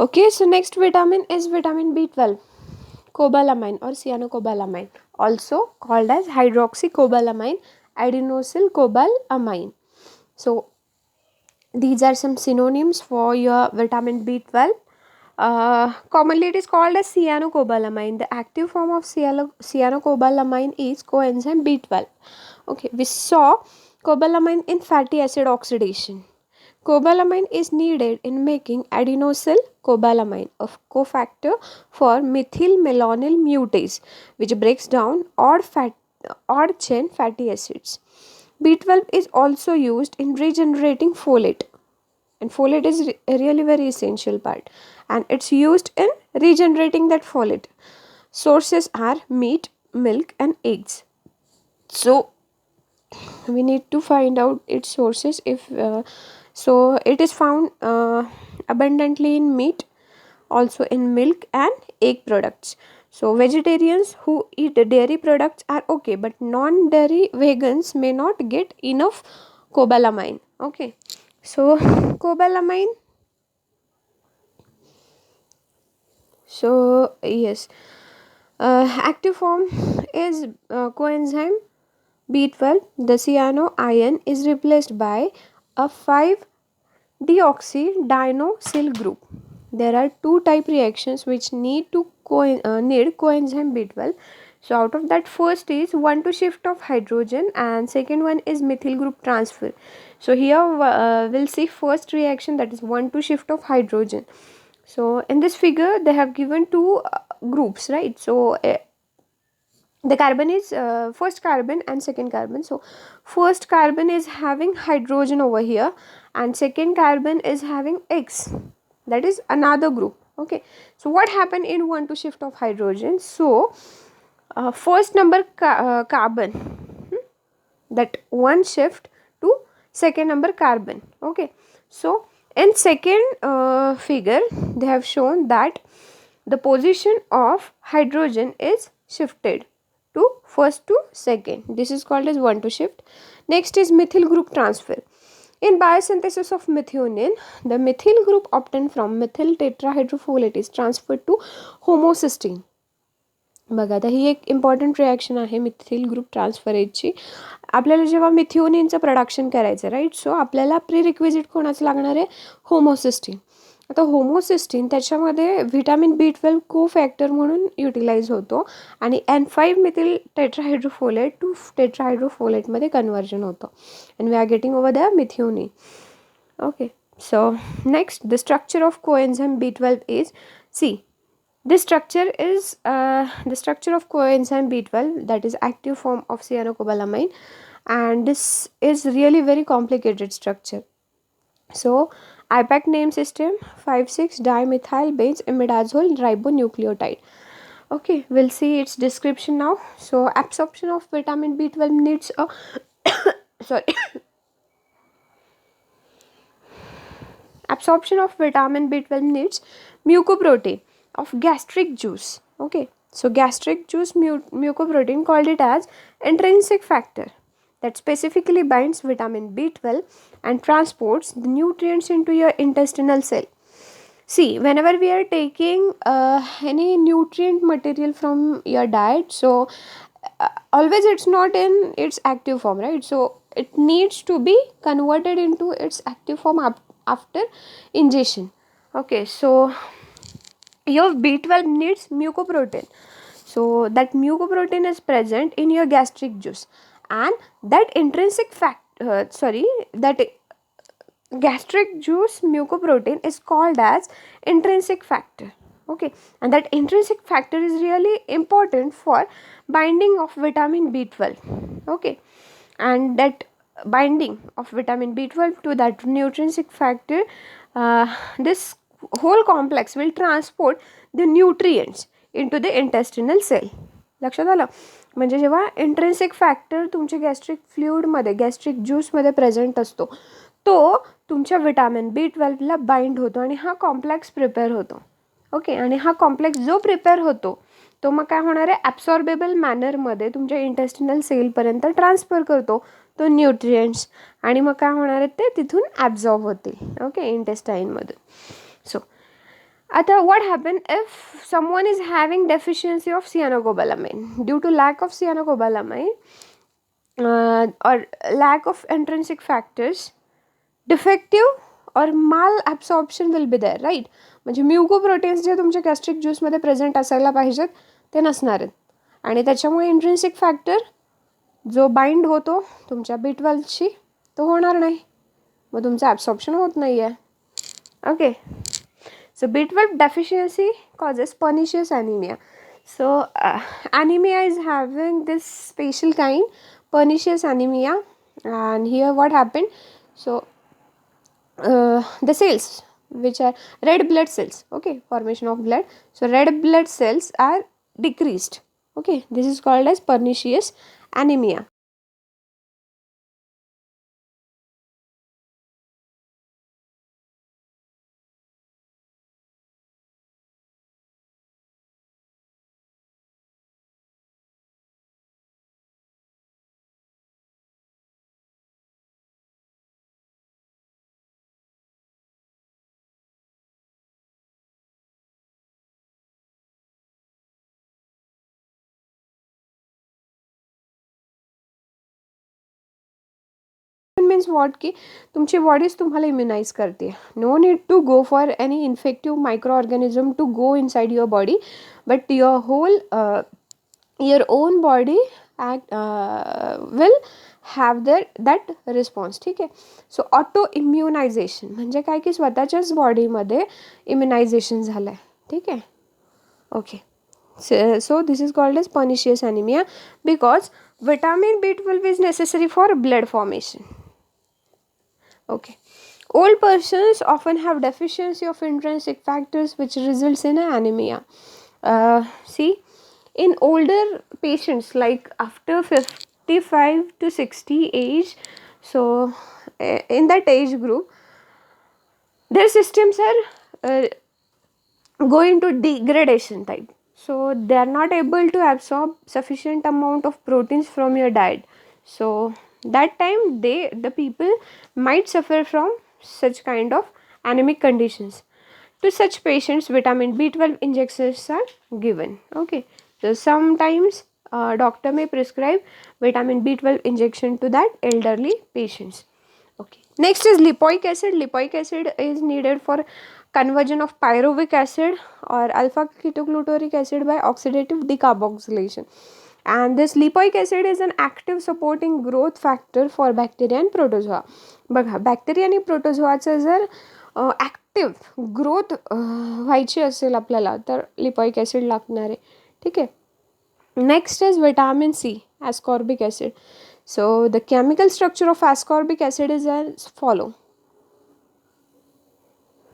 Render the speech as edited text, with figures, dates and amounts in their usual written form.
Okay, so next vitamin is vitamin B12, cobalamin or cyanocobalamin, also called as hydroxycobalamin, adenosylcobalamine. So these are some synonyms for your vitamin B12. Commonly it is called as cyanocobalamin. The active form of cyanocobalamin is coenzyme B12. Okay, we saw cobalamin in fatty acid oxidation. Cobalamin is needed in making adenosyl cobalamin, a cofactor for methylmalonyl mutase, which breaks down odd chain fatty acids. B12 is also used in regenerating folate, and folate is a really very essential part, and it's used in regenerating that folate. Sources are meat, milk, and eggs. So we need to find out its sources. If so it is found abundantly in meat, also in milk and egg products. So vegetarians who eat dairy products are okay, but non-dairy vegans may not get enough cobalamin. Okay, so cobalamin, so yes, active form is coenzyme B12. The cyano ion is replaced by a 5-deoxydinosyl group. There are two type reactions which need coenzyme B12. So out of that, first is 1,2 shift of hydrogen and second one is methyl group transfer. So here we'll see first reaction, that is 1,2 shift of hydrogen. So in this figure they have given two groups, right? So the carbon is first carbon and second carbon. So first carbon is having hydrogen over here and second carbon is having X, that is another group. Okay, so what happened in 1,2 shift of hydrogen? So first number carbon, that one shift to second number carbon. Okay, so in second figure they have shown that the position of hydrogen is shifted to first to second. This is called as 1,2 shift. Next is methyl group transfer. In biosynthesis of methionine, the methyl group obtained from methyl tetrahydrofolate is transferred to homocysteine. बघा, आता ही एक important reaction आहे methyl group ट्रान्सफरेजची. आपल्याला जेव्हा मिथिओनिनचं production करायचं, right, सो आपल्याला pre कोणाचं लागणार आहे? होमोसिस्टीन. आता होमोसिस्टीन त्याच्यामध्ये व्हिटॅमिन B12 को फॅक्टर म्हणून युटिलाइज होतो आणि N5 मिथिल टेट्राहायड्रोफोलेट टू टेट्राहायड्रोफोलेटमध्ये कन्वर्जन होतं and we are getting over the methionine. Okay, so next the structure of coenzyme B12 is, see, this structure is the structure of coenzyme B12, that is active form of cyanocobalamin, and this is really very complicated structure. So IPAC name system 5,6-dimethyl base imidazole ribonucleotide. Okay, we'll see its description now. So absorption of vitamin B12 needs a sorry absorption of vitamin B12 needs mucoprotein of gastric juice. Okay, so gastric juice mucoprotein, called it as intrinsic factor, that specifically binds vitamin B12 and transports the nutrients into your intestinal cell. See, whenever we are taking any nutrient material from your diet, so always it's not in its active form, right? So it needs to be converted into its active form after ingestion. Okay, so your B12 needs mucoprotein. So that mucoprotein is present in your gastric juice, and that that gastric juice mucoprotein is called as intrinsic factor. Okay, and that intrinsic factor is really important for binding of vitamin B12. Okay, and that binding of vitamin B12 to that intrinsic factor, this whole complex will transport the nutrients into the intestinal cell. लक्षात आलं? म्हणजे जेव्हा intrinsic factor तुमच्या gastric फ्लुइडमध्ये, gastric ज्यूसमध्ये present असतो, तो तुमच्या vitamin B12ला bind होतो आणि हा कॉम्प्लेक्स प्रिपेअर होतो. ओके, आणि हा कॉम्प्लेक्स जो प्रिपेअर होतो तो मग काय होणार आहे? ॲब्सॉर्बेबल मॅनरमध्ये तुमच्या इंटेस्टिनल सेलपर्यंत ट्रान्सफर करतो तो न्यूट्रिएंट्स, आणि मग काय होणार आहे? ते तिथून ॲब्झॉर्ब होतील. ओके, इंटेस्टाईनमधून. So Ata, what happen if someone is having deficiency of cyanocobalamin? Due to lack of cyanocobalamin or lack of intrinsic factors, defective or malabsorption will be there, right? म्हणजे म्युकोप्रोटीन्स जे तुमच्या गॅस्ट्रिक ज्यूसमध्ये प्रेझेंट असायला पाहिजेत ते नसणार आहेत आणि त्याच्यामुळे इंट्रिन्सिक फॅक्टर जो बाइंड होतो तुमच्या B12शी तो होणार नाही, मग तुमचं ॲब्सॉर्प्शन होत नाही आहे. Okay, so B12 deficiency causes pernicious anemia. So anemia is having this special kind, pernicious anemia, and here what happened? So the cells which are red blood cells, okay, formation of blood, so red blood cells are decreased. Okay, this is called as pernicious anemia. Means what की तुमची bodies तुम्हाला immunize करते. No need to go for any infective microorganism to go inside your body, but your whole your own body will have that response. ठीक आहे. सो auto immunisation म्हणजे काय की स्वतःच्याच बॉडीमध्ये इम्युनायझेशन झालं आहे. ठीक आहे. Okay, so this is called as pernicious anemia because vitamin B12 is necessary for blood formation. Okay, old persons often have deficiency of intrinsic factors which results in anemia. See, in older patients like after 55 to 60 age, so in that age group their systems are going to degradation type, so they are not able to absorb sufficient amount of proteins from your diet. So that time the people might suffer from such kind of anemic conditions. To such patients vitamin B12 injections are given. Okay, so sometimes doctor may prescribe vitamin B12 injection to that elderly patients. Okay, next is lipoic acid. Lipoic acid is needed for conversion of pyruvic acid or alpha ketoglutarate acid by oxidative decarboxylation, and this lipoic acid is an active supporting growth factor for bacteria and protozoa. बघा, bacteria आणि प्रोटोझोआचं जर active growth व्हायची असेल आपल्याला तर लिपॉइक acid लागणार आहे. ठीक आहे. Next is vitamin C, ascorbic acid. So the chemical structure of ascorbic acid is as follow.